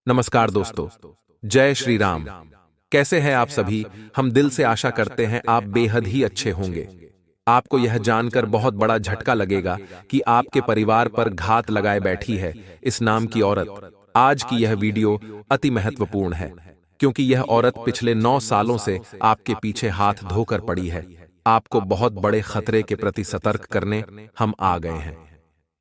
नमस्कार दोस्तों। जय श्री राम। कैसे हैं आप सभी। हम दिल से आशा करते हैं आप बेहद ही अच्छे होंगे। आपको यह जानकर बहुत बड़ा झटका लगेगा कि आपके परिवार पर घात लगाए बैठी है इस नाम की औरत। आज की यह वीडियो अति महत्वपूर्ण है क्योंकि यह औरत पिछले 9 सालों से आपके पीछे हाथ धोकर पड़ी है। आपको बहुत बड़े खतरे के प्रति सतर्क करने हम आ गए हैं।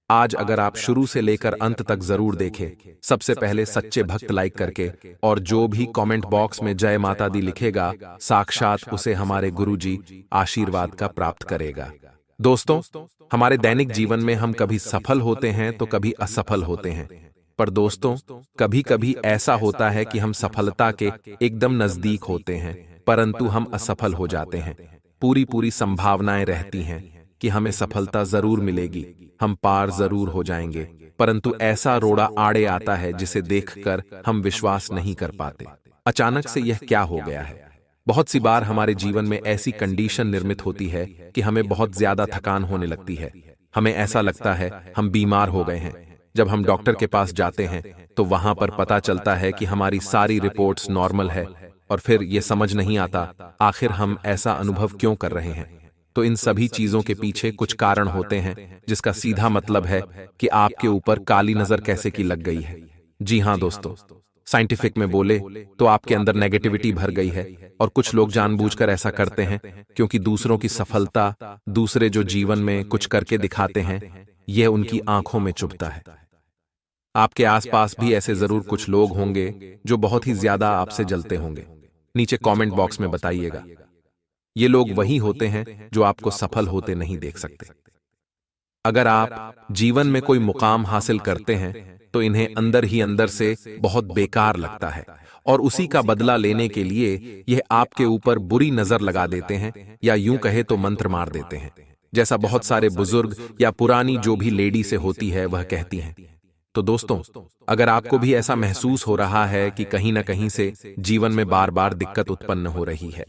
आज अगर आप शुरू से लेकर अंत तक जरूर देखें, सबसे पहले सच्चे भक्त लाइक करके और जो भी कमेंट बॉक्स में जय माता दी लिखेगा, साक्षात उसे हमारे गुरुजी आशीर्वाद का प्राप्त करेगा। दोस्तों, हमारे दैनिक जीवन में हम कभी सफल होते हैं तो कभी असफल होते हैं, पर दोस्तों कभी कभी ऐसा होता है कि हम सफलता के एकदम नजदीक होते हैं परंतु हम असफल हो जाते हैं। पूरी संभावनाएं रहती हैं कि हमें सफलता जरूर मिलेगी, हम पार जरूर हो जाएंगे, परंतु ऐसा रोड़ा आड़े आता है जिसे देखकर हम विश्वास नहीं कर पाते। अचानक से यह क्या हो गया है। बहुत सी बार हमारे जीवन में ऐसी कंडीशन निर्मित होती है कि हमें बहुत ज्यादा थकान होने लगती है। हमें ऐसा लगता है हम बीमार हो गए हैं। जब हम डॉक्टर के पास जाते हैं तो वहां पर पता चलता है कि हमारी सारी रिपोर्ट्स नॉर्मल है और फिर यह समझ नहीं आता आखिर हम ऐसा अनुभव क्यों कर रहे हैं। तो इन सभी चीजों के पीछे कुछ कारण होते हैं जिसका सीधा मतलब है कि आपके ऊपर काली नजर कैसे की लग गई है। जी हां दोस्तों, साइंटिफिक में बोले तो आपके अंदर नेगेटिविटी भर गई है और कुछ लोग जानबूझकर ऐसा करते हैं क्योंकि दूसरों की सफलता, दूसरे जो जीवन में कुछ करके दिखाते हैं, यह उनकी आंखों में चुभता है। आपके आसपास भी ऐसे जरूर कुछ लोग होंगे जो बहुत ही ज्यादा आपसे जलते होंगे। नीचे कमेंट बॉक्स में बताइएगा। ये लोग वही होते हैं जो आपको सफल होते नहीं देख सकते। अगर आप जीवन में कोई मुकाम हासिल करते हैं तो इन्हें अंदर ही अंदर से बहुत बेकार लगता है और उसी का बदला लेने के लिए यह आपके ऊपर बुरी नजर लगा देते हैं या यूं कहे तो मंत्र मार देते हैं, जैसा बहुत सारे बुजुर्ग या पुरानी जो भी लेडी से होती है वह कहती हैं। तो दोस्तों, अगर आपको भी ऐसा महसूस हो रहा है कि कहीं ना कहीं से जीवन में बार बार दिक्कत उत्पन्न हो रही है,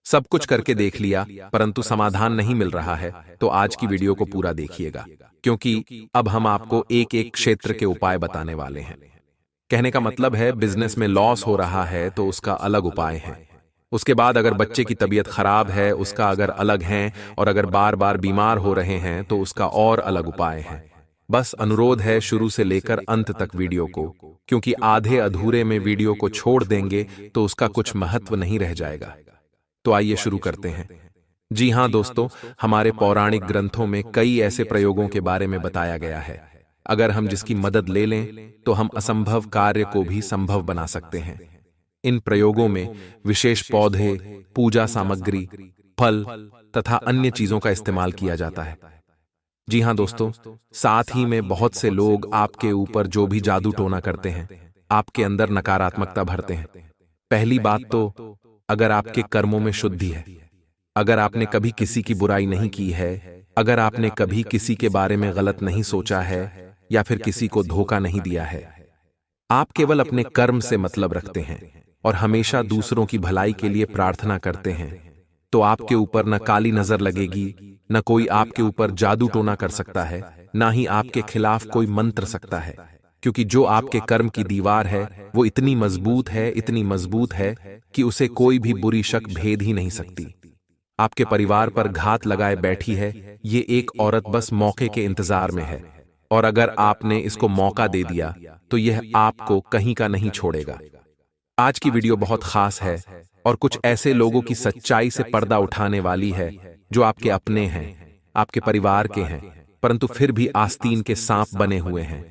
सब कुछ करके देख लिया परंतु समाधान नहीं मिल रहा है, तो आज की वीडियो को पूरा देखिएगा क्योंकि अब हम आपको एक एक क्षेत्र के उपाय बताने वाले हैं। कहने का मतलब है बिजनेस में लॉस हो रहा है तो उसका अलग उपाय है। उसके बाद अगर बच्चे की तबीयत खराब है उसका अगर अलग है, और अगर बार बार बीमार हो रहे हैं तो उसका और अलग उपाय है। बस अनुरोध है शुरू से लेकर अंत तक वीडियो को, क्योंकि आधे अधूरे में वीडियो को छोड़ देंगे तो उसका कुछ महत्व नहीं रह जाएगा। तो आइए शुरू करते हैं। जी हां दोस्तों, हमारे पौराणिक ग्रंथों में कई ऐसे प्रयोगों के बारे में बताया गया है। अगर हम जिसकी मदद ले लें तो हम असंभव कार्य को भी संभव बना सकते हैं। इन प्रयोगों में विशेष पौधे, पूजा सामग्री, फल तथा अन्य चीजों का इस्तेमाल किया जाता है। जी हां दोस्तों, साथ ही में बहुत से लोग आपके ऊपर जो भी जादू टोना करते हैं, आपके अंदर नकारात्मकता भरते हैं। पहली बात तो, अगर आपके कर्मों में शुद्धि है, अगर आपने कभी किसी की बुराई नहीं की है, अगर आपने कभी किसी के बारे में गलत नहीं सोचा है या फिर किसी को धोखा नहीं दिया है, आप केवल अपने कर्म से मतलब रखते हैं और हमेशा दूसरों की भलाई के लिए प्रार्थना करते हैं, तो आपके ऊपर न काली नजर लगेगी, न कोई आपके ऊपर जादू टोना कर सकता है, ना ही आपके खिलाफ कोई मंत्र सकता है, क्योंकि जो आपके कर्म की दीवार है वो इतनी मजबूत है, इतनी मजबूत है कि उसे कोई भी बुरी शक भेद ही नहीं सकती। आपके परिवार पर घात लगाए बैठी है ये एक औरत बस मौके के इंतजार में है, और अगर आपने इसको मौका दे दिया तो यह आपको कहीं का नहीं छोड़ेगा। आज की वीडियो बहुत खास है और कुछ ऐसे लोगों की सच्चाई से पर्दा उठाने वाली है जो आपके अपने हैं, आपके परिवार के हैं, परंतु फिर भी आस्तीन के सांप बने हुए हैं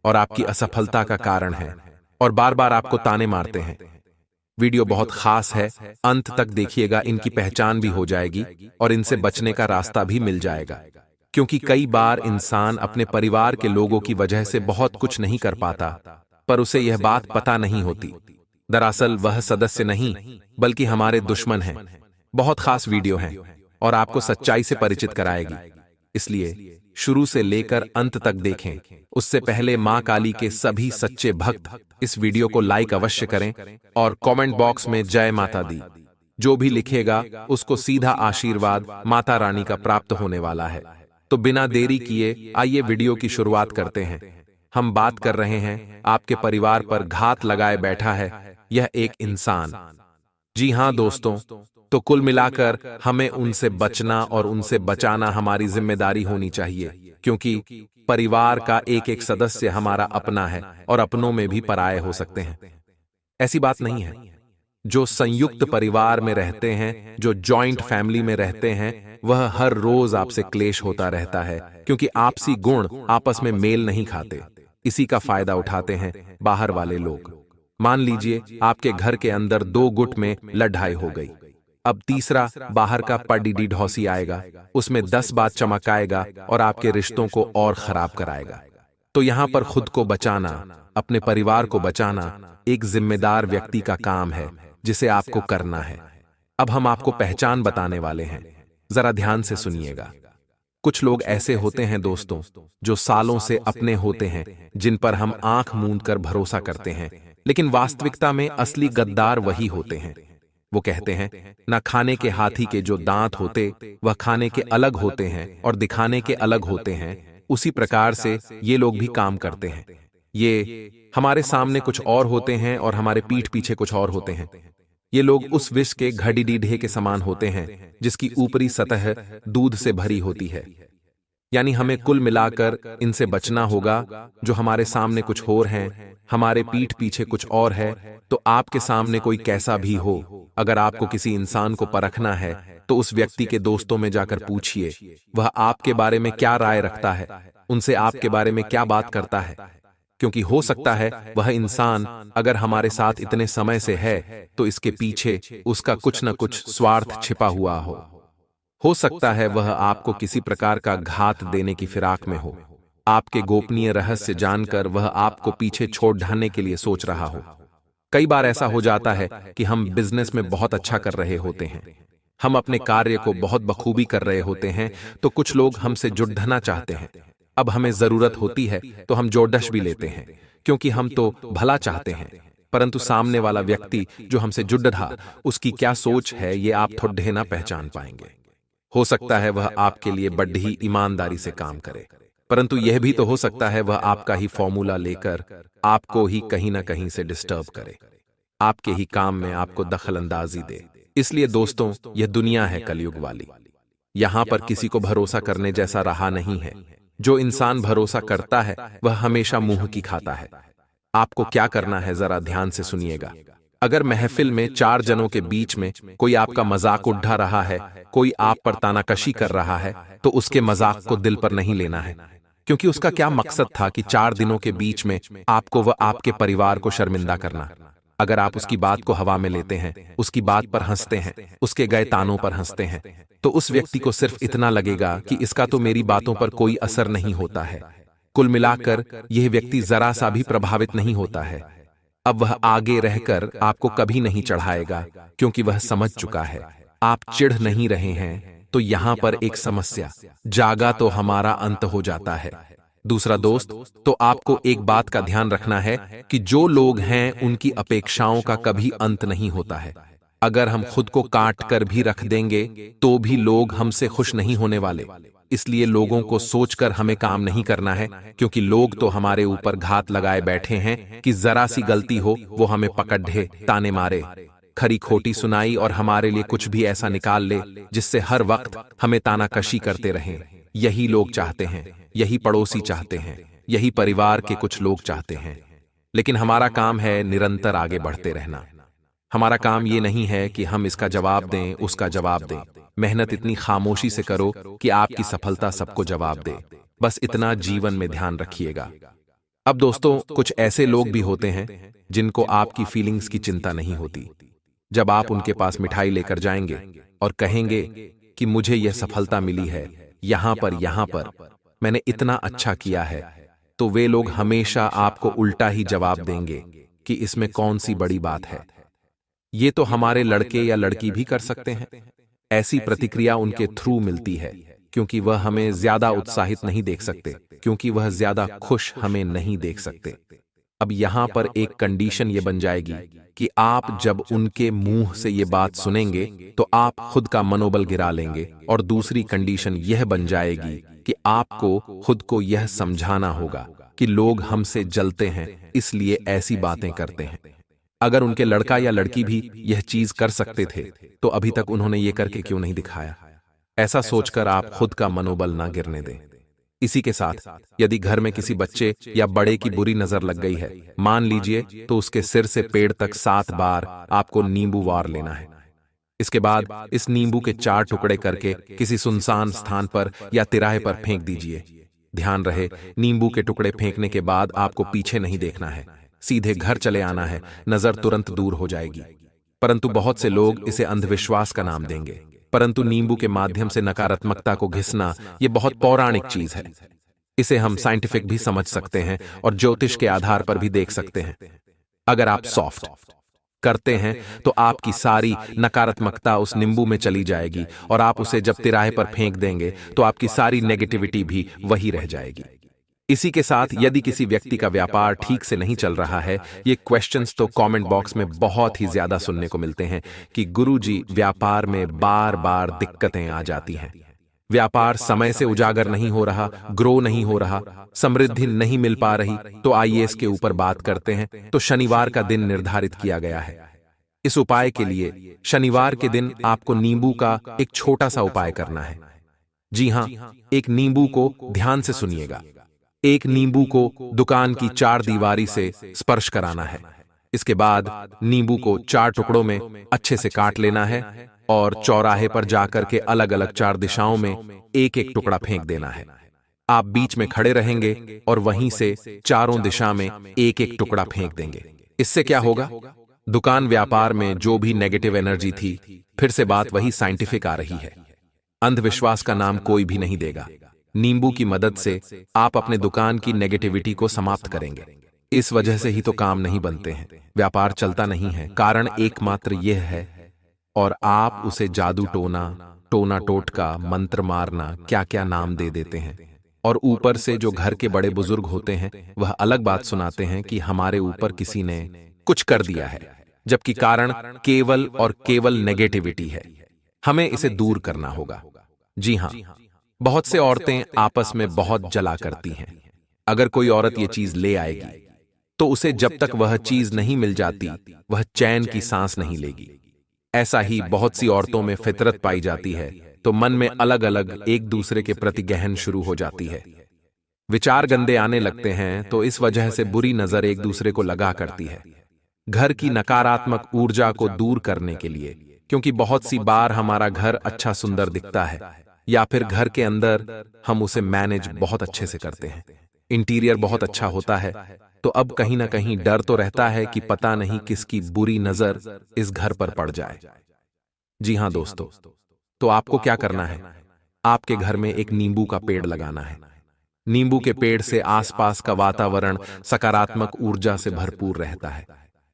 और आपकी असफलता का कारण है और बार बार आपको ताने मारते हैं। वीडियो बहुत खास है, अंत तक देखिएगा, इनकी पहचान भी हो जाएगी और इनसे बचने का रास्ता भी मिल जाएगा। क्योंकि कई बार इंसान अपने परिवार के लोगों की वजह से बहुत कुछ नहीं कर पाता, पर उसे यह बात पता नहीं होती। दरअसल वह सदस्य नहीं बल्कि हमारे दुश्मन हैं। बहुत खास वीडियो है और आपको सच्चाई से परिचित कराएगी, इसलिए शुरू से लेकर अंत तक देखें। उससे पहले मां काली के सभी सच्चे भक्त इस वीडियो को लाइक अवश्य करें और कमेंट बॉक्स में जय माता दी जो भी लिखेगा उसको सीधा आशीर्वाद माता रानी का प्राप्त होने वाला है। तो बिना देरी किए आइए वीडियो की शुरुआत करते हैं। हम बात कर रहे हैं आपके परिवार पर घात लगाए बैठा है यह एक इंसान। जी हां दोस्तों, तो कुल मिलाकर हमें उनसे बचना और उनसे बचाना हमारी जिम्मेदारी होनी चाहिए, क्योंकि परिवार का एक एक सदस्य हमारा अपना है और अपनों में भी पराये हो सकते हैं। ऐसी बात नहीं है। जो संयुक्त परिवार में रहते हैं, जो जॉइंट फैमिली में रहते हैं, वह हर रोज आपसे क्लेश होता रहता है, क्योंकि आपसी गुण आपस में मेल नहीं खाते। इसी का फायदा उठाते हैं बाहर वाले लोग। मान लीजिए आपके घर के अंदर 2 गुट में लड़ाई हो गई। अब तीसरा बाहर का पडीडी ढौसी आएगा, उसमें 10 बात चमकाएगा और आपके रिश्तों को और खराब कराएगा। तो यहां पर खुद को बचाना, अपने परिवार को बचाना एक जिम्मेदार व्यक्ति का काम है, जिसे आपको करना है। अब हम आपको पहचान बताने वाले हैं, जरा ध्यान से सुनिएगा। कुछ लोग ऐसे होते हैं दोस्तों, जो सालों से अपने होते हैं, जिन पर हम आंख मूंद कर भरोसा करते हैं, लेकिन वास्तविकता में असली गद्दार वही होते हैं। वो कहते हैं ना, खाने के हाथी के जो दांत होते वह खाने के अलग होते हैं और दिखाने के अलग होते हैं, उसी प्रकार से ये लोग भी काम करते हैं। ये हमारे सामने कुछ और होते हैं और हमारे पीठ पीछे कुछ और होते हैं। ये लोग उस विष के घड़ी डीढे के समान होते हैं, जिसकी ऊपरी सतह दूध से भरी होती है। यानी हमें कुल मिलाकर इनसे बचना होगा। जो हमारे सामने कुछ और हैं, हमारे पीठ पीछे कुछ और है। तो आपके सामने कोई कैसा भी हो, अगर आपको किसी इंसान को परखना है तो उस व्यक्ति के दोस्तों में जाकर पूछिए वह आपके बारे में क्या राय रखता है, उनसे आपके बारे में क्या बात करता है। क्योंकि हो सकता है वह इंसान अगर हमारे साथ इतने समय से है तो इसके पीछे उसका कुछ न कुछ स्वार्थ छिपा हुआ हो सकता है वह आपको किसी प्रकार का घात देने की फिराक में हो। आपके गोपनीय रहस्य जानकर वह आपको पीछे छोड़ ढाने के लिए सोच रहा हो। कई बार ऐसा हो जाता है कि हम बिजनेस में बहुत अच्छा कर रहे होते हैं, हम अपने कार्य को बहुत बखूबी कर रहे होते हैं, तो कुछ लोग हमसे जुड़ना चाहते हैं। अब हमें जरूरत होती है तो हम जोड़डश भी लेते हैं, क्योंकि हम तो भला चाहते हैं। परंतु सामने वाला व्यक्ति जो हमसे जुड़ रहा, उसकी क्या सोच है ये आप थोड़े ना पहचान पाएंगे। हो सकता है वह आपके लिए बड़ी ही ईमानदारी से काम करे, परंतु यह भी तो हो सकता है वह आपका ही फॉर्मूला लेकर आपको ही कहीं ना कहीं से डिस्टर्ब करे, आपके ही काम में आपको दखलंदाजी दे। इसलिए दोस्तों, यह दुनिया है कलयुग वाली। यहां पर किसी को भरोसा करने जैसा रहा नहीं है। जो इंसान भरोसा करता है वह हमेशा मुंह की खाता है। आपको क्या करना है जरा ध्यान से सुनिएगा। अगर महफिल में 4 जनों के बीच में कोई आपका मजाक उड़ा रहा है, कोई आप पर तानाकशी कर रहा है, तो उसके मजाक को दिल पर नहीं लेना है, क्योंकि उसका क्या मकसद था कि 4 दिनों के बीच में आपको व आपके परिवार को शर्मिंदा करना। अगर आप उसकी बात को हवा में लेते हैं, उसकी बात पर हंसते हैं, उसके गए तानों पर हंसते हैं, तो उस व्यक्ति को सिर्फ इतना लगेगा कि इसका तो मेरी बातों पर कोई असर नहीं होता है। कुल मिलाकर यह व्यक्ति जरा सा भी प्रभावित नहीं होता है। अब वह आगे रहकर आपको कभी नहीं चढ़ाएगा, क्योंकि वह समझ चुका है आप चिढ़ नहीं रहे हैं। तो यहां पर एक समस्या जागा तो हमारा अंत हो जाता है। दूसरा दोस्त, तो आपको एक बात का ध्यान रखना है कि जो लोग हैं उनकी अपेक्षाओं का कभी अंत नहीं होता है। अगर हम खुद को काट कर भी रख देंगे तो भी लोग हमसे खुश नहीं होने वाले। इसलिए लोगों को सोचकर हमें काम नहीं करना है, क्योंकि लोग तो हमारे ऊपर घात लगाए बैठे हैं कि जरा सी गलती हो वो हमें पकड़ ढे, ताने मारे, खरी खोटी सुनाई और हमारे लिए कुछ भी ऐसा निकाल ले जिससे हर वक्त हमें तानाकशी करते रहें। यही लोग चाहते हैं, यही पड़ोसी चाहते हैं, यही परिवार के कुछ लोग चाहते हैं। लेकिन हमारा काम है निरंतर आगे बढ़ते रहना। हमारा काम ये नहीं है कि हम इसका जवाब दें, उसका जवाब दें। मेहनत इतनी खामोशी से करो कि आपकी सफलता सबको जवाब दे। बस इतना जीवन में ध्यान रखिएगा। अब दोस्तों, कुछ ऐसे लोग भी होते हैं जिनको आपकी फीलिंग्स की चिंता नहीं होती। जब आप उनके पास मिठाई लेकर जाएंगे और कहेंगे कि मुझे यह सफलता मिली है, यहां पर मैंने इतना अच्छा किया है, तो वे लोग हमेशा आपको उल्टा ही जवाब देंगे कि इसमें कौन सी बड़ी बात है, ये तो हमारे लड़के या लड़की भी कर सकते हैं। ऐसी प्रतिक्रिया उनके थ्रू मिलती है, क्योंकि वह हमें ज्यादा उत्साहित नहीं देख सकते, क्योंकि वह ज्यादा खुश हमें नहीं देख सकते। अब यहां पर एक कंडीशन ये बन जाएगी कि आप जब उनके मुंह से ये बात सुनेंगे तो आप खुद का मनोबल गिरा लेंगे, और दूसरी कंडीशन यह बन जाएगी कि आपको खुद को यह समझाना होगा कि लोग हमसे जलते हैं इसलिए ऐसी बातें करते हैं। अगर उनके लड़का या लड़की भी यह चीज कर सकते थे तो अभी तक उन्होंने ये करके क्यों नहीं दिखाया। ऐसा सोचकर आप खुद का मनोबल ना गिरने दें। इसी के साथ यदि घर में किसी बच्चे या बड़े की बुरी नजर लग गई है, मान लीजिए, तो उसके सिर से पेड़ तक 7 बार आपको नींबू वार लेना है। इसके बाद इस नींबू के 4 टुकड़े करके किसी सुनसान स्थान पर या तिराहे पर फेंक दीजिए। ध्यान रहे, नींबू के टुकड़े फेंकने के बाद आपको पीछे नहीं देखना है, सीधे घर चले आना है, नजर तुरंत दूर हो जाएगी। परंतु बहुत से लोग इसे अंधविश्वास का नाम देंगे, परंतु नींबू के माध्यम से नकारात्मकता को घिसना यह बहुत पौराणिक चीज है। इसे हम साइंटिफिक भी समझ सकते हैं और ज्योतिष के आधार पर भी देख सकते हैं। अगर आप सॉफ्ट करते हैं तो आपकी सारी नकारात्मकता उस नींबू में चली जाएगी और आप उसे जब तिराहे पर फेंक देंगे तो आपकी सारी नेगेटिविटी भी वही रह जाएगी। इसी के साथ यदि किसी व्यक्ति का व्यापार ठीक से नहीं चल रहा है, ये क्वेश्चंस तो कमेंट बॉक्स में बहुत ही ज्यादा सुनने को मिलते हैं कि गुरुजी, व्यापार में बार बार दिक्कतें आ जाती हैं, व्यापार समय से उजागर नहीं हो रहा, ग्रो नहीं हो रहा, समृद्धि नहीं मिल पा रही। तो आइए इसके ऊपर बात करते हैं। तो शनिवार का दिन निर्धारित किया गया है। इस उपाय के लिए शनिवार के दिन आपको नींबू का एक छोटा सा उपाय करना है। जी हां, एक नींबू को ध्यान से सुनिएगा। एक नींबू को दुकान की 4 दीवारी से स्पर्श कराना है। इसके बाद नींबू को 4 टुकड़ों में अच्छे से काट लेना है और चौराहे पर जाकर के अलग अलग 4 दिशाओं में एक एक टुकड़ा फेंक देना है। आप बीच में खड़े रहेंगे और वहीं से चारों दिशा में एक एक टुकड़ा फेंक देंगे। इससे क्या होगा? दुकान व्यापार में जो भी नेगेटिव एनर्जी थी, फिर से बात वही साइंटिफिक आ रही है। अंधविश्वास का नाम कोई भी नहीं देगा। नींबू की मदद से आप अपने दुकान की नेगेटिविटी को समाप्त करेंगे। इस वजह से ही तो काम नहीं बनते हैं, व्यापार चलता नहीं है। कारण एकमात्र यह है, और आप उसे जादू टोना, टोना टोटका, मंत्र मारना, क्या क्या नाम दे देते हैं। और ऊपर से जो घर के बड़े बुजुर्ग होते हैं वह अलग बात सुनाते हैं कि हमारे ऊपर किसी ने कुछ कर दिया है, जबकि कारण केवल और केवल नेगेटिविटी है। हमें इसे दूर करना होगा। जी हां, बहुत से औरतें आपस में बहुत जला करती हैं। अगर कोई औरत ये चीज ले आएगी तो उसे जब तक वह चीज नहीं मिल जाती वह चैन की सांस नहीं लेगी। ऐसा ही बहुत सी औरतों में फितरत पाई जाती है, तो मन में अलग अलग एक दूसरे के प्रति गहन शुरू हो जाती है। विचार गंदे आने लगते हैं, तो इस वजह से बुरी नजर एक दूसरे को लगा करती है। घर की नकारात्मक ऊर्जा को दूर करने के लिए, क्योंकि बहुत सी बार हमारा घर अच्छा सुंदर दिखता है या फिर घर के अंदर हम उसे मैनेज बहुत अच्छे से करते हैं, इंटीरियर बहुत अच्छा होता है, तो अब कहीं ना कहीं डर तो रहता है कि पता नहीं किसकी बुरी नजर इस घर पर पड़ जाए। जी हां दोस्तों, तो आपको क्या करना है? आपके घर में एक नींबू का पेड़ लगाना है। नींबू के पेड़ से आसपास का वातावरण सकारात्मक ऊर्जा से भरपूर रहता है।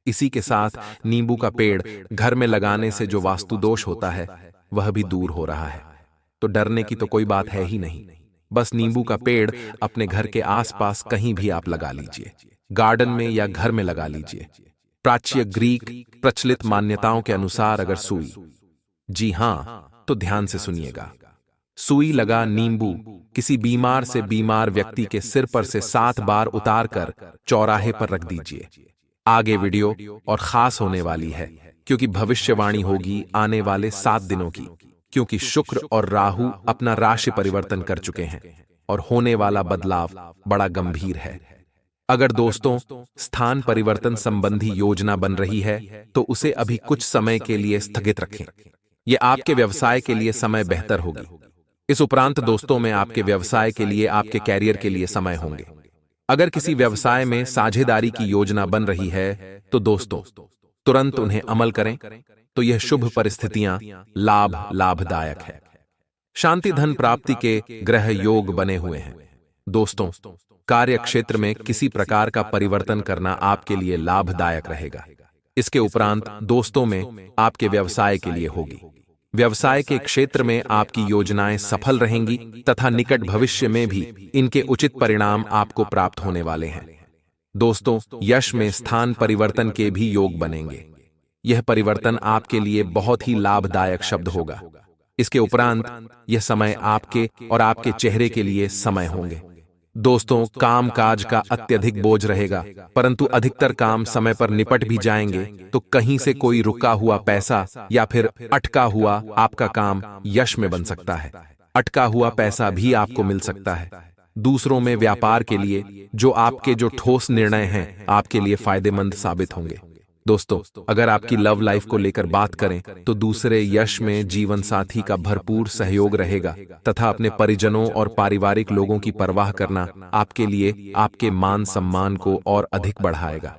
इसी के साथ नींबू का पेड़ घर में लगाने से जो वास्तु दोष होता है वह भी दूर हो रहा है। तो डरने की तो कोई बात है ही नहीं। बस नींबू का पेड़ अपने घर के आसपास कहीं भी आप लगा लीजिए, गार्डन में या घर में लगा लीजिए। प्राच्य ग्रीक प्रचलित मान्यताओं के अनुसार अगर सुई, जी हां, तो ध्यान से सुनिएगा, सुई लगा नींबू किसी बीमार से बीमार व्यक्ति के सिर पर से 7 बार उतार कर चौराहे पर रख दीजिए। आगे वीडियो और खास होने वाली है, क्योंकि भविष्यवाणी होगी आने वाले 7 दिनों की, क्योंकि शुक्र और राहु अपना राशि परिवर्तन कर चुके हैं और होने वाला बदलाव बड़ा गंभीर है। अगर दोस्तों स्थान परिवर्तन संबंधी योजना बन रही है तो उसे अभी कुछ समय के लिए स्थगित रखें। यह आपके व्यवसाय के लिए समय बेहतर होगी। इस उपरांत दोस्तों में आपके व्यवसाय के लिए, आपके कैरियर के लिए समय होंगे। अगर किसी व्यवसाय में साझेदारी की योजना बन रही है तो दोस्तों तुरंत उन्हें अमल करें, तो यह शुभ परिस्थितियां लाभदायक है। शांति धन प्राप्ति के ग्रह योग बने हुए हैं। दोस्तों कार्य क्षेत्र में किसी प्रकार का परिवर्तन करना आपके लिए लाभदायक रहेगा। इसके उपरांत दोस्तों में आपके व्यवसाय के लिए होगी। व्यवसाय के क्षेत्र में आपकी योजनाएं सफल रहेंगी तथा निकट भविष्य में भी इनके उचित परिणाम आपको प्राप्त होने वाले हैं। दोस्तों यश में स्थान परिवर्तन के भी योग बनेंगे। यह परिवर्तन आपके लिए बहुत ही लाभदायक शब्द होगा। इसके उपरांत यह समय आपके और आपके चेहरे के लिए समय होंगे। दोस्तों, काम काज का अत्यधिक बोझ रहेगा, परंतु अधिकतर काम समय पर निपट भी जाएंगे तो कहीं से कोई रुका हुआ पैसा या फिर अटका हुआ आपका काम यश में बन सकता है। अटका हुआ पैसा भी आपको मिल सकता है। दूसरों में व्यापार के लिए जो ठोस निर्णय हैं आपके लिए फायदेमंद साबित होंगे। दोस्तों, अगर आपकी लव लाइफ को लेकर बात करें तो दूसरे यश में जीवन साथी का भरपूर सहयोग रहेगा तथा अपने परिजनों और पारिवारिक लोगों की परवाह करना आपके लिए आपके मान सम्मान को और अधिक बढ़ाएगा।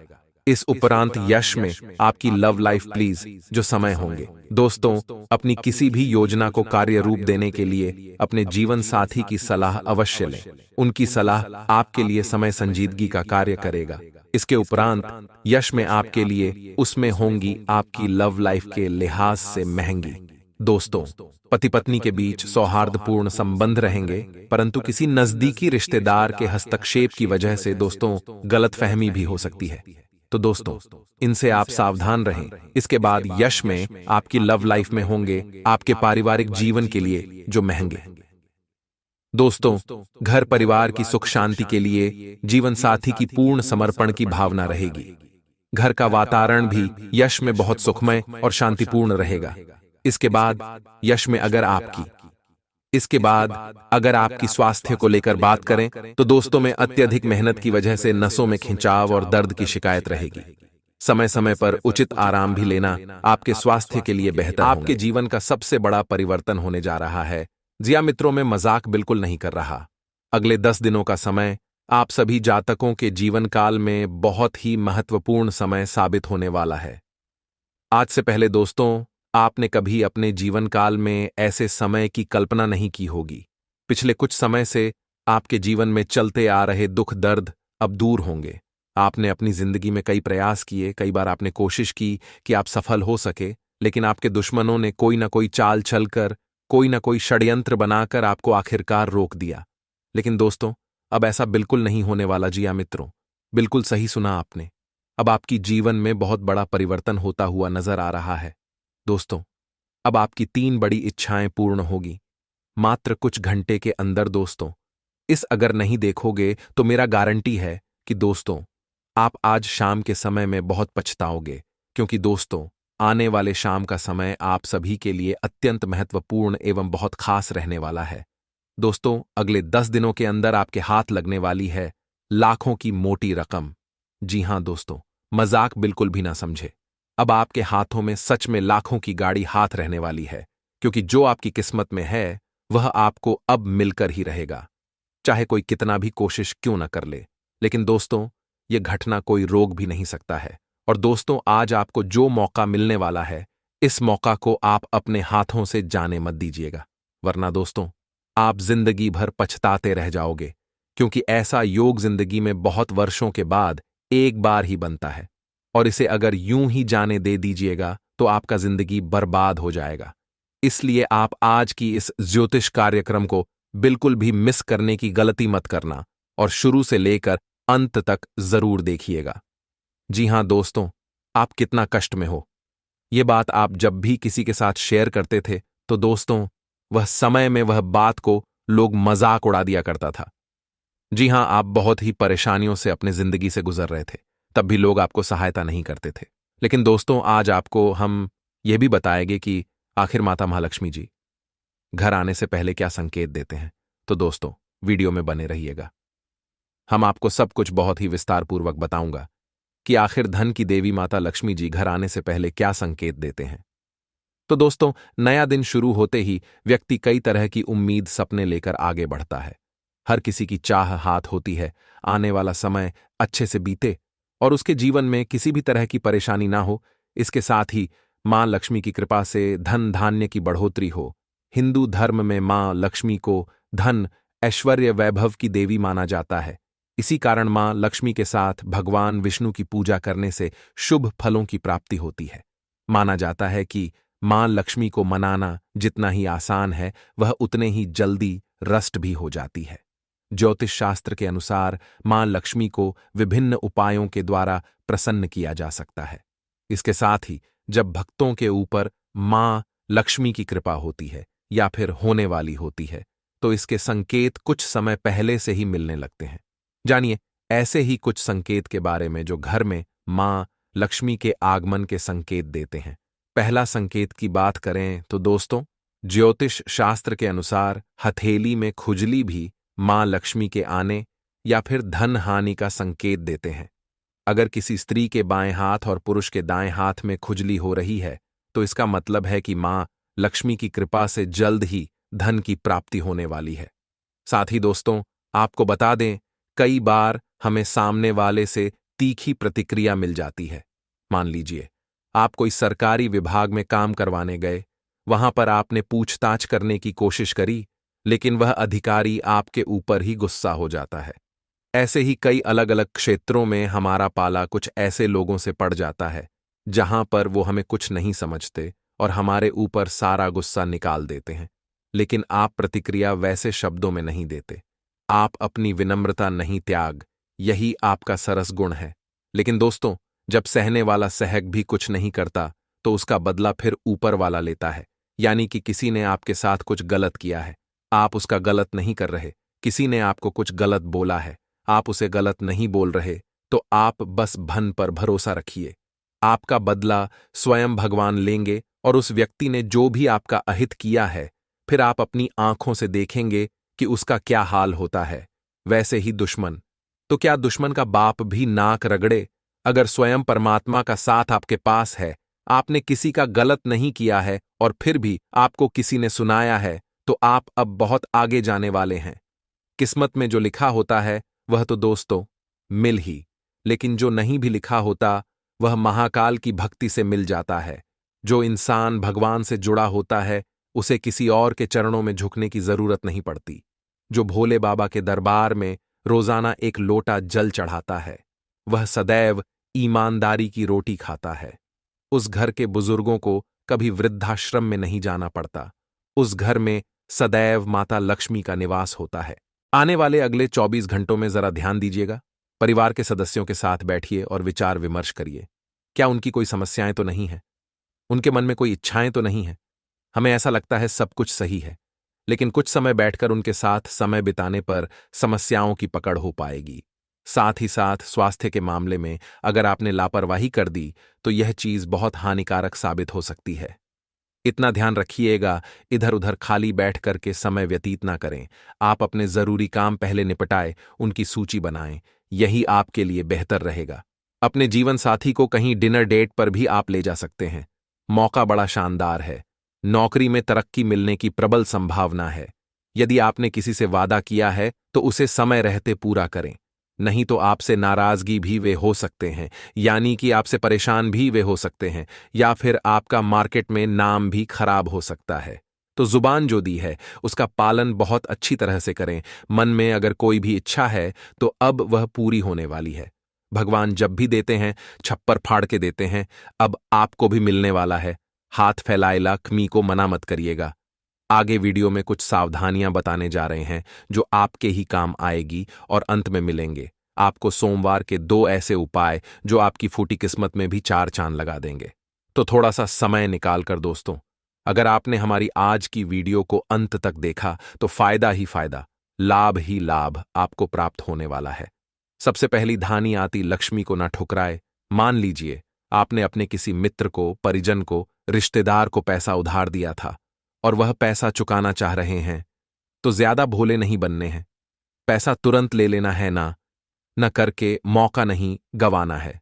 इस उपरांत यश में आपकी लव लाइफ प्लीज जो समय होंगे। दोस्तों, अपनी किसी भी योजना को कार्य रूप देने के लिए अपने जीवन साथी की सलाह अवश्य लें। उनकी सलाह आपके लिए समय संजीदगी का कार्य करेगा। इसके उपरांत यश में आपके लिए उसमें होंगी आपकी लव लाइफ के लिहाज से महंगी। दोस्तों, पति पत्नी के बीच सौहार्दपूर्ण संबंध रहेंगे, परंतु किसी नजदीकी रिश्तेदार के हस्तक्षेप की वजह से दोस्तों गलतफहमी भी हो सकती है। तो दोस्तों, इनसे आप सावधान रहें। इसके बाद यश में आपकी लव लाइफ में होंगे आपके पारिवारिक जीवन के लिए जो महंगे। दोस्तों, घर परिवार की सुख शांति के लिए जीवन साथी की पूर्ण समर्पण की भावना रहेगी। घर का वातावरण भी यश में बहुत सुखमय और शांतिपूर्ण रहेगा। इसके बाद अगर आपकी स्वास्थ्य को लेकर बात करें तो दोस्तों में अत्यधिक मेहनत की वजह से नसों में खिंचाव और दर्द की शिकायत रहेगी। समय समय पर उचित आराम भी लेना आपके स्वास्थ्य के लिए बेहतर होगा। आपके जीवन का सबसे बड़ा परिवर्तन होने जा रहा है। जिया मित्रों, में मजाक बिल्कुल नहीं कर रहा। अगले 10 दिनों का समय आप सभी जातकों के जीवन काल में बहुत ही महत्वपूर्ण समय साबित होने वाला है। आज से पहले दोस्तों, आपने कभी अपने जीवन काल में ऐसे समय की कल्पना नहीं की होगी। पिछले कुछ समय से आपके जीवन में चलते आ रहे दुख दर्द अब दूर होंगे। आपने अपनी जिंदगी में कई प्रयास किए, कई बार आपने कोशिश की कि आप सफल हो सके, लेकिन आपके दुश्मनों ने कोई ना कोई चाल चलकर, कोई ना कोई षड्यंत्र बनाकर आपको आखिरकार रोक दिया। लेकिन दोस्तों, अब ऐसा बिल्कुल नहीं होने वाला। जिया मित्रों, बिल्कुल सही सुना आपने। अब आपकी जीवन में बहुत बड़ा परिवर्तन होता हुआ नजर आ रहा है। दोस्तों, अब आपकी 3 बड़ी इच्छाएं पूर्ण होगी मात्र कुछ घंटे के अंदर। दोस्तों, इस अगर नहीं देखोगे तो मेरा गारंटी है कि दोस्तों आप आज शाम के समय में बहुत पछताओगे, क्योंकि दोस्तों आने वाले शाम का समय आप सभी के लिए अत्यंत महत्वपूर्ण एवं बहुत खास रहने वाला है। दोस्तों, अगले 10 दिनों के अंदर आपके हाथ लगने वाली है लाखों की मोटी रकम। जी हां दोस्तों, मजाक बिल्कुल भी ना समझे। अब आपके हाथों में सच में लाखों की गाड़ी हाथ रहने वाली है, क्योंकि जो आपकी किस्मत में है वह आपको अब मिलकर ही रहेगा, चाहे कोई कितना भी कोशिश क्यों न कर ले। लेकिन दोस्तों, यह घटना कोई रोक भी नहीं सकता है। और दोस्तों, आज आपको जो मौका मिलने वाला है, इस मौका को आप अपने हाथों से जाने मत दीजिएगा, वरना दोस्तों आप जिंदगी भर पछताते रह जाओगे, क्योंकि ऐसा योग जिंदगी में बहुत वर्षों के बाद एक बार ही बनता है, और इसे अगर यूं ही जाने दे दीजिएगा तो आपका जिंदगी बर्बाद हो जाएगा। इसलिए आप आज की इस ज्योतिष कार्यक्रम को बिल्कुल भी मिस करने की गलती मत करना और शुरू से लेकर अंत तक जरूर देखिएगा। जी हां दोस्तों, आप कितना कष्ट में हो, ये बात आप जब भी किसी के साथ शेयर करते थे तो दोस्तों वह समय में वह बात को लोग मजाक उड़ा दिया करता था। जी हां, आप बहुत ही परेशानियों से अपने जिंदगी से गुजर रहे थे, तब भी लोग आपको सहायता नहीं करते थे। लेकिन दोस्तों, आज आपको हम यह भी बताएंगे कि आखिर माता महालक्ष्मी जी घर आने से पहले क्या संकेत देते हैं। तो दोस्तों, वीडियो में बने रहिएगा। हम आपको सब कुछ बहुत ही विस्तारपूर्वक बताऊंगा कि आखिर धन की देवी माता लक्ष्मी जी घर आने से पहले क्या संकेत देते हैं। तो दोस्तों, नया दिन शुरू होते ही व्यक्ति कई तरह की उम्मीद सपने लेकर आगे बढ़ता है। हर किसी की चाह हाथ होती है आने वाला समय अच्छे से बीते और उसके जीवन में किसी भी तरह की परेशानी ना हो। इसके साथ ही मां लक्ष्मी की कृपा से धन धान्य की बढ़ोतरी हो। हिंदू धर्म में मां लक्ष्मी को धन, ऐश्वर्य, वैभव की देवी माना जाता है। इसी कारण मां लक्ष्मी के साथ भगवान विष्णु की पूजा करने से शुभ फलों की प्राप्ति होती है। माना जाता है कि मां लक्ष्मी को मनाना जितना ही आसान है, वह उतने ही जल्दी रष्ट भी हो जाती है। ज्योतिष शास्त्र के अनुसार मां लक्ष्मी को विभिन्न उपायों के द्वारा प्रसन्न किया जा सकता है। इसके साथ ही जब भक्तों के ऊपर मां लक्ष्मी की कृपा होती है या फिर होने वाली होती है, तो इसके संकेत कुछ समय पहले से ही मिलने लगते हैं। जानिए ऐसे ही कुछ संकेत के बारे में जो घर में मां लक्ष्मी के आगमन के संकेत देते हैं। पहला संकेत की बात करें तो दोस्तों, ज्योतिष शास्त्र के अनुसार हथेली में खुजली भी मां लक्ष्मी के आने या फिर धन हानि का संकेत देते हैं। अगर किसी स्त्री के बाएं हाथ और पुरुष के दाएं हाथ में खुजली हो रही है तो इसका मतलब है कि मां लक्ष्मी की कृपा से जल्द ही धन की प्राप्ति होने वाली है। साथ ही दोस्तों, आपको बता दें, कई बार हमें सामने वाले से तीखी प्रतिक्रिया मिल जाती है। मान लीजिए आप कोई सरकारी विभाग में काम करवाने गए, वहां पर आपने पूछताछ करने की कोशिश करी, लेकिन वह अधिकारी आपके ऊपर ही गुस्सा हो जाता है। ऐसे ही कई अलग अलग क्षेत्रों में हमारा पाला कुछ ऐसे लोगों से पड़ जाता है जहां पर वो हमें कुछ नहीं समझते और हमारे ऊपर सारा गुस्सा निकाल देते हैं। लेकिन आप प्रतिक्रिया वैसे शब्दों में नहीं देते, आप अपनी विनम्रता नहीं त्याग, यही आपका सरस गुण है। लेकिन दोस्तों, जब सहने वाला सहक भी कुछ नहीं करता तो उसका बदला फिर ऊपर वाला लेता है। यानी कि किसी ने आपके साथ कुछ गलत किया है, आप उसका गलत नहीं कर रहे। किसी ने आपको कुछ गलत बोला है, आप उसे गलत नहीं बोल रहे, तो आप बस भन पर भरोसा रखिए। आपका बदला स्वयं भगवान लेंगे और उस व्यक्ति ने जो भी आपका अहित किया है, फिर आप अपनी आंखों से देखेंगे कि उसका क्या हाल होता है। वैसे ही दुश्मन, तो क्या दुश्मन का बाप भी नाक रगड़े? अगर स्वयं परमात्मा का साथ आपके पास है, आपने किसी का गलत नहीं किया है और फिर भी आपको किसी ने सुनाया है, तो आप अब बहुत आगे जाने वाले हैं। किस्मत में जो लिखा होता है वह तो दोस्तों मिल ही, लेकिन जो नहीं भी लिखा होता वह महाकाल की भक्ति से मिल जाता है। जो इंसान भगवान से जुड़ा होता है उसे किसी और के चरणों में झुकने की जरूरत नहीं पड़ती। जो भोले बाबा के दरबार में रोजाना एक लोटा जल चढ़ाता है, वह सदैव ईमानदारी की रोटी खाता है। उस घर के बुजुर्गों को कभी वृद्धाश्रम में नहीं जाना पड़ता। उस घर में सदैव माता लक्ष्मी का निवास होता है। आने वाले अगले 24 घंटों में जरा ध्यान दीजिएगा। परिवार के सदस्यों के साथ बैठिए और विचार विमर्श करिए। क्या उनकी कोई समस्याएं तो नहीं है? उनके मन में कोई इच्छाएं तो नहीं है? हमें ऐसा लगता है सब कुछ सही है, लेकिन कुछ समय बैठकर उनके साथ समय बिताने पर समस्याओं की पकड़ हो पाएगी। साथ ही साथ स्वास्थ्य के मामले में अगर आपने लापरवाही कर दी तो यह चीज बहुत हानिकारक साबित हो सकती है। इतना ध्यान रखिएगा, इधर उधर खाली बैठ करके समय व्यतीत ना करें। आप अपने जरूरी काम पहले निपटाए, उनकी सूची बनाएं, यही आपके लिए बेहतर रहेगा। अपने जीवन साथी को कहीं डिनर डेट पर भी आप ले जा सकते हैं। मौका बड़ा शानदार है। नौकरी में तरक्की मिलने की प्रबल संभावना है। यदि आपने किसी से वादा किया है तो उसे समय रहते पूरा करें, नहीं तो आपसे नाराजगी भी वे हो सकते हैं, यानी कि आपसे परेशान भी वे हो सकते हैं, या फिर आपका मार्केट में नाम भी खराब हो सकता है। तो जुबान जो दी है उसका पालन बहुत अच्छी तरह से करें। मन में अगर कोई भी इच्छा है तो अब वह पूरी होने वाली है। भगवान जब भी देते हैं छप्पर फाड़ के देते हैं, अब आपको भी मिलने वाला है। हाथ फैलाए लक्ष्मी को मना मत करिएगा। आगे वीडियो में कुछ सावधानियां बताने जा रहे हैं जो आपके ही काम आएगी और अंत में मिलेंगे आपको सोमवार के 2 ऐसे उपाय जो आपकी फूटी किस्मत में भी 4 चांद लगा देंगे। तो थोड़ा सा समय निकाल कर दोस्तों, अगर आपने हमारी आज की वीडियो को अंत तक देखा तो फायदा ही फायदा, लाभ ही लाभ आपको प्राप्त होने वाला है। सबसे पहली धानी आती लक्ष्मी को ना ठुकराए। मान लीजिए आपने अपने किसी मित्र को, परिजन को, रिश्तेदार को पैसा उधार दिया था और वह पैसा चुकाना चाह रहे हैं, तो ज्यादा भोले नहीं बनने हैं। पैसा तुरंत ले लेना है ना न करके मौका नहीं गंवाना है।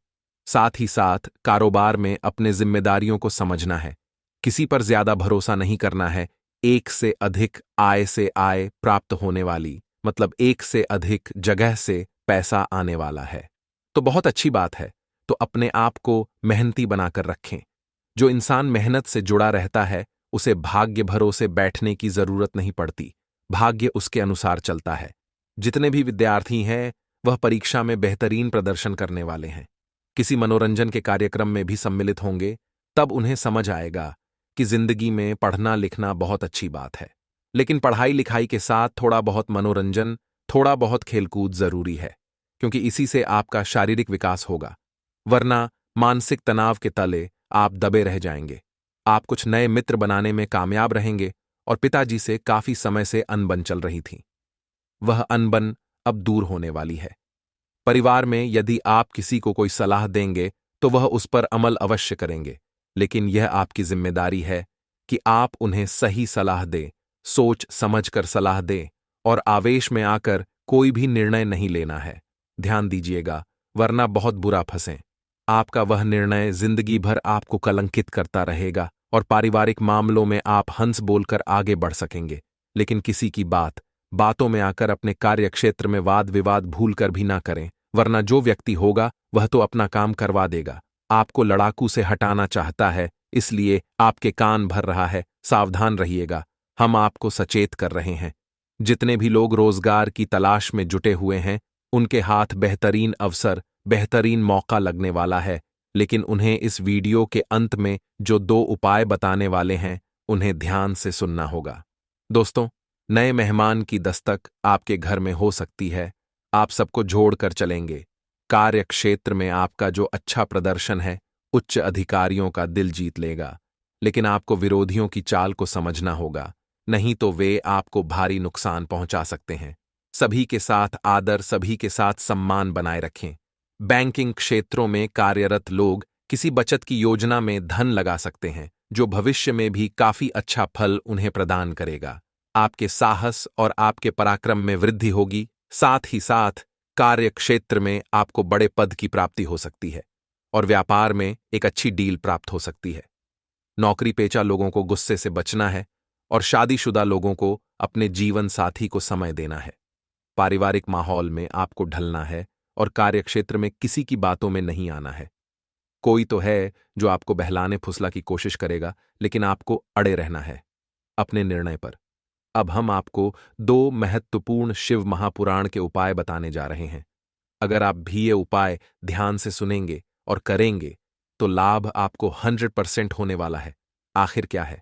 साथ ही साथ कारोबार में अपने जिम्मेदारियों को समझना है। किसी पर ज्यादा भरोसा नहीं करना है। एक से अधिक आय से आय प्राप्त होने वाली, मतलब एक से अधिक जगह से पैसा आने वाला है, तो बहुत अच्छी बात है। तो अपने आप को मेहनती बनाकर रखें। जो इंसान मेहनत से जुड़ा रहता है उसे भाग्य भरोसे बैठने की जरूरत नहीं पड़ती। भाग्य उसके अनुसार चलता है। जितने भी विद्यार्थी हैं वह परीक्षा में बेहतरीन प्रदर्शन करने वाले हैं। किसी मनोरंजन के कार्यक्रम में भी सम्मिलित होंगे, तब उन्हें समझ आएगा कि जिंदगी में पढ़ना लिखना बहुत अच्छी बात है, लेकिन पढ़ाई लिखाई के साथ थोड़ा बहुत मनोरंजन, थोड़ा बहुत खेलकूद जरूरी है, क्योंकि इसी से आपका शारीरिक विकास होगा। वरना मानसिक तनाव के तले आप दबे रह जाएंगे। आप कुछ नए मित्र बनाने में कामयाब रहेंगे और पिताजी से काफी समय से अनबन चल रही थी। वह अनबन अब दूर होने वाली है। परिवार में यदि आप किसी को कोई सलाह देंगे तो वह उस पर अमल अवश्य करेंगे, लेकिन यह आपकी जिम्मेदारी है कि आप उन्हें सही सलाह दें, सोच समझकर सलाह दें और आवेश में आकर कोई भी निर्णय नहीं लेना है। ध्यान दीजिएगा, वरना बहुत बुरा फंसें। आपका वह निर्णय जिंदगी भर आपको कलंकित करता रहेगा और पारिवारिक मामलों में आप हंस बोलकर आगे बढ़ सकेंगे, लेकिन किसी की बातों में आकर अपने कार्यक्षेत्र में वाद विवाद भूलकर भी ना करें, वरना जो व्यक्ति होगा वह तो अपना काम करवा देगा। आपको लड़ाकू से हटाना चाहता है, इसलिए आपके कान भर रहा है। सावधान रहिएगा, हम आपको सचेत कर रहे हैं। जितने भी लोग रोजगार की तलाश में जुटे हुए हैं, उनके हाथ बेहतरीन अवसर, बेहतरीन मौका लगने वाला है, लेकिन उन्हें इस वीडियो के अंत में जो 2 उपाय बताने वाले हैं, उन्हें ध्यान से सुनना होगा। दोस्तों, नए मेहमान की दस्तक आपके घर में हो सकती है। आप सबको जोड़कर चलेंगे। कार्य क्षेत्र में आपका जो अच्छा प्रदर्शन है, उच्च अधिकारियों का दिल जीत लेगा, लेकिन आपको विरोधियों की चाल को समझना होगा, नहीं तो वे आपको भारी नुकसान पहुंचा सकते हैं। सभी के साथ आदर, सभी के साथ सम्मान बनाए रखें। बैंकिंग क्षेत्रों में कार्यरत लोग किसी बचत की योजना में धन लगा सकते हैं, जो भविष्य में भी काफी अच्छा फल उन्हें प्रदान करेगा। आपके साहस और आपके पराक्रम में वृद्धि होगी। साथ ही साथ कार्य क्षेत्र में आपको बड़े पद की प्राप्ति हो सकती है और व्यापार में एक अच्छी डील प्राप्त हो सकती है। नौकरी पेशा लोगों को गुस्से से बचना है और शादीशुदा लोगों को अपने जीवन साथी को समय देना है। पारिवारिक माहौल में आपको ढलना है और कार्यक्षेत्र में किसी की बातों में नहीं आना है। कोई तो है जो आपको बहलाने फुसला की कोशिश करेगा, लेकिन आपको अड़े रहना है अपने निर्णय पर। अब हम आपको 2 महत्वपूर्ण शिव महापुराण के उपाय बताने जा रहे हैं। अगर आप भी ये उपाय ध्यान से सुनेंगे और करेंगे तो लाभ आपको 100% होने वाला है। आखिर क्या है?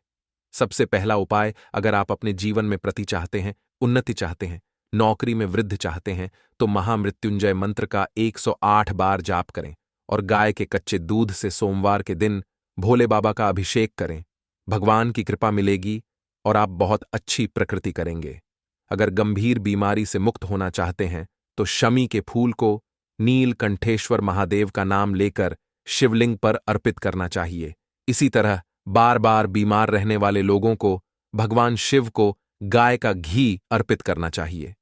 सबसे पहला उपाय, अगर आप अपने जीवन में प्रगति चाहते हैं, उन्नति चाहते हैं, नौकरी में वृद्धि चाहते हैं, तो महामृत्युंजय मंत्र का 108 बार जाप करें और गाय के कच्चे दूध से सोमवार के दिन भोले बाबा का अभिषेक करें। भगवान की कृपा मिलेगी और आप बहुत अच्छी प्रकृति करेंगे। अगर गंभीर बीमारी से मुक्त होना चाहते हैं तो शमी के फूल को नीलकंठेश्वर महादेव का नाम लेकर शिवलिंग पर अर्पित करना चाहिए। इसी तरह बार बार बीमार रहने वाले लोगों को भगवान शिव को गाय का घी अर्पित करना चाहिए।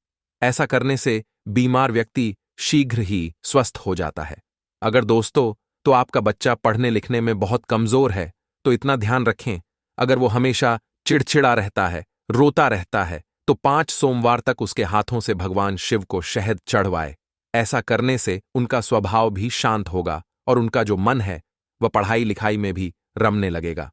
ऐसा करने से बीमार व्यक्ति शीघ्र ही स्वस्थ हो जाता है। अगर दोस्तों तो आपका बच्चा पढ़ने लिखने में बहुत कमजोर है, तो इतना ध्यान रखें, अगर वो हमेशा चिड़चिड़ा रहता है, रोता रहता है, तो 5 सोमवार तक उसके हाथों से भगवान शिव को शहद चढ़वाए। ऐसा करने से उनका स्वभाव भी शांत होगा और उनका जो मन है वह पढ़ाई लिखाई में भी रमने लगेगा।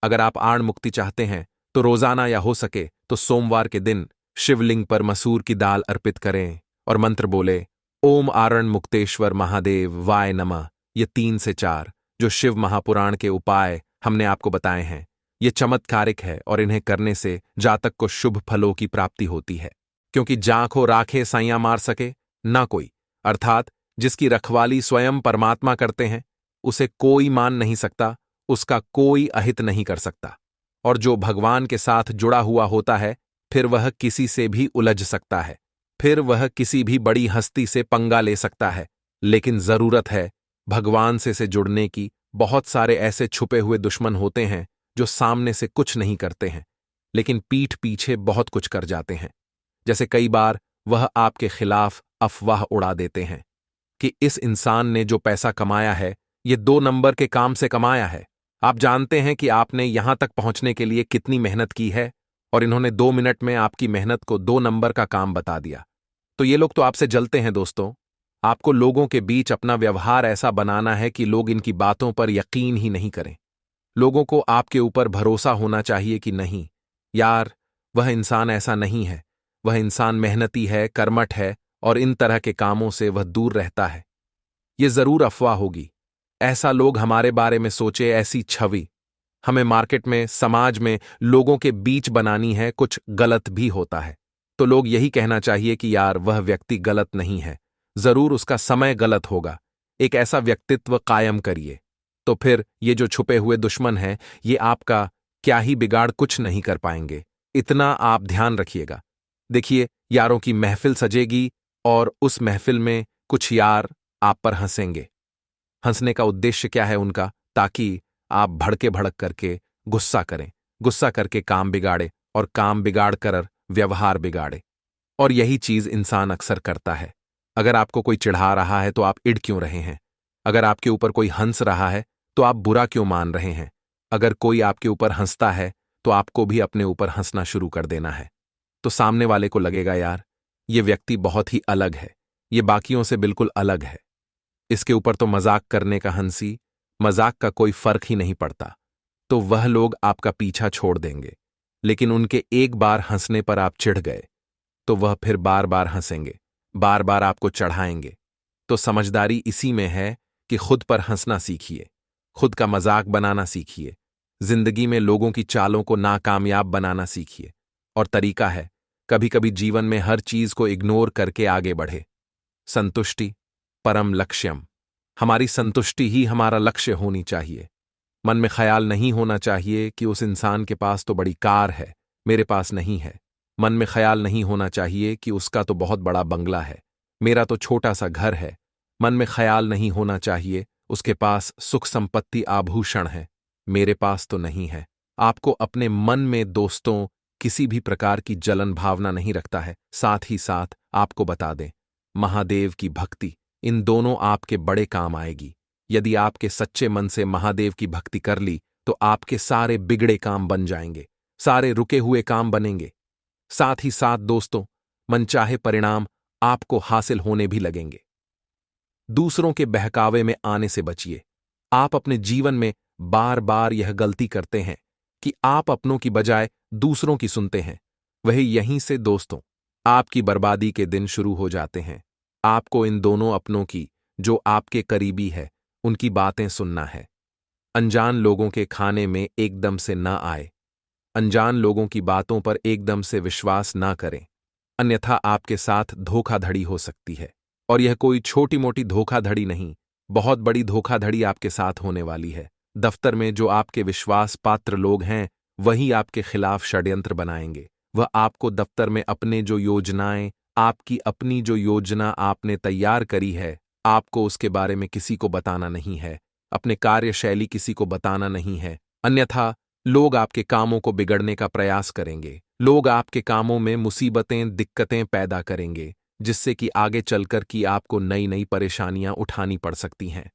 अगर आप आड़ मुक्ति चाहते हैं तो रोजाना या हो सके तो सोमवार के दिन शिवलिंग पर मसूर की दाल अर्पित करें और मंत्र बोले, ओम आरण मुक्तेश्वर महादेव वाय नमः। ये 3 से 4 जो शिव महापुराण के उपाय हमने आपको बताए हैं, ये चमत्कारिक है और इन्हें करने से जातक को शुभ फलों की प्राप्ति होती है। क्योंकि जाखो राखे साइयां मार सके ना कोई, अर्थात जिसकी रखवाली स्वयं परमात्मा करते हैं, उसे कोई मान नहीं सकता, उसका कोई अहित नहीं कर सकता। और जो भगवान के साथ जुड़ा हुआ होता है, फिर वह किसी से भी उलझ सकता है, फिर वह किसी भी बड़ी हस्ती से पंगा ले सकता है। लेकिन जरूरत है भगवान से जुड़ने की। बहुत सारे ऐसे छुपे हुए दुश्मन होते हैं जो सामने से कुछ नहीं करते हैं, लेकिन पीठ पीछे बहुत कुछ कर जाते हैं। जैसे कई बार वह आपके खिलाफ अफवाह उड़ा देते हैं कि इस इंसान ने जो पैसा कमाया है, ये 2 नंबर के काम से कमाया है। आप जानते हैं कि आपने यहां तक पहुंचने के लिए कितनी मेहनत की है, और इन्होंने 2 मिनट में आपकी मेहनत को 2 नंबर का काम बता दिया। तो ये लोग तो आपसे जलते हैं दोस्तों। आपको लोगों के बीच अपना व्यवहार ऐसा बनाना है कि लोग इनकी बातों पर यकीन ही नहीं करें। लोगों को आपके ऊपर भरोसा होना चाहिए कि नहीं यार, वह इंसान ऐसा नहीं है, वह इंसान मेहनती है, कर्मठ है और इन तरह के कामों से वह दूर रहता है। यह जरूर अफवाह होगी। ऐसा लोग हमारे बारे में सोचे, ऐसी छवि हमें मार्केट में, समाज में लोगों के बीच बनानी है। कुछ गलत भी होता है तो लोग यही कहना चाहिए कि यार वह व्यक्ति गलत नहीं है, जरूर उसका समय गलत होगा। एक ऐसा व्यक्तित्व कायम करिए, तो फिर ये जो छुपे हुए दुश्मन हैं, ये आपका क्या ही बिगाड़ कुछ नहीं कर पाएंगे। इतना आप ध्यान रखिएगा। देखिए, यारों की महफिल सजेगी और उस महफिल में कुछ यार आप पर हंसेंगे। हंसने का उद्देश्य क्या है उनका? ताकि आप भड़के भड़क करके गुस्सा करें, गुस्सा करके काम बिगाड़े और काम बिगाड़ कर व्यवहार बिगाड़े। और यही चीज इंसान अक्सर करता है। अगर आपको कोई चिढ़ा रहा है तो आप इड़ क्यों रहे हैं? अगर आपके ऊपर कोई हंस रहा है तो आप बुरा क्यों मान रहे हैं? अगर कोई आपके ऊपर हंसता है तो आपको भी अपने ऊपर हंसना शुरू कर देना है। तो सामने वाले को लगेगा, यार ये व्यक्ति बहुत ही अलग है, ये बाकियों से बिल्कुल अलग है, इसके ऊपर तो मजाक करने का हंसी, मजाक का कोई फर्क ही नहीं पड़ता। तो वह लोग आपका पीछा छोड़ देंगे। लेकिन उनके एक बार हंसने पर आप चिढ़ गए तो वह फिर बार बार हंसेंगे, बार बार आपको चढ़ाएंगे। तो समझदारी इसी में है कि खुद पर हंसना सीखिए, खुद का मजाक बनाना सीखिए, जिंदगी में लोगों की चालों को नाकामयाब बनाना सीखिए। और तरीका है, कभी कभी जीवन में हर चीज को इग्नोर करके आगे बढ़े। संतुष्टि परम लक्ष्यम। हमारी संतुष्टि ही हमारा लक्ष्य होनी चाहिए। मन में ख्याल नहीं होना चाहिए कि उस इंसान के पास तो बड़ी कार है, मेरे पास नहीं है। मन में ख्याल नहीं होना चाहिए कि उसका तो बहुत बड़ा बंगला है, मेरा तो छोटा सा घर है। मन में ख्याल नहीं होना चाहिए उसके पास सुख संपत्ति आभूषण है, मेरे पास तो नहीं है। आपको अपने मन में दोस्तों किसी भी प्रकार की जलन भावना नहीं रखता है। साथ ही साथ आपको बता दें, महादेव की भक्ति इन दोनों आपके बड़े काम आएगी। यदि आपके सच्चे मन से महादेव की भक्ति कर ली तो आपके सारे बिगड़े काम बन जाएंगे, सारे रुके हुए काम बनेंगे। साथ ही साथ दोस्तों, मनचाहे परिणाम आपको हासिल होने भी लगेंगे। दूसरों के बहकावे में आने से बचिए। आप अपने जीवन में बार बार यह गलती करते हैं कि आप अपनों की बजाय दूसरों की सुनते हैं। वही यहीं से दोस्तों आपकी बर्बादी के दिन शुरू हो जाते हैं। आपको इन दोनों अपनों की, जो आपके करीबी है, उनकी बातें सुनना है। अनजान लोगों के खाने में एकदम से न आए। अनजान लोगों की बातों पर एकदम से विश्वास ना करें, अन्यथा आपके साथ धोखाधड़ी हो सकती है। और यह कोई छोटी मोटी धोखाधड़ी नहीं, बहुत बड़ी धोखाधड़ी आपके साथ होने वाली है। दफ्तर में जो आपके विश्वास पात्र लोग हैं वही आपके खिलाफ षड्यंत्र बनाएंगे। वह आपको दफ्तर में अपने जो योजनाएं, आपकी अपनी जो योजना आपने तैयार करी है, आपको उसके बारे में किसी को बताना नहीं है, अपने कार्यशैली किसी को बताना नहीं है। अन्यथा लोग आपके कामों को बिगड़ने का प्रयास करेंगे। लोग आपके कामों में मुसीबतें, दिक्कतें पैदा करेंगे, जिससे कि आगे चलकर कि आपको नई नई परेशानियां उठानी पड़ सकती हैं।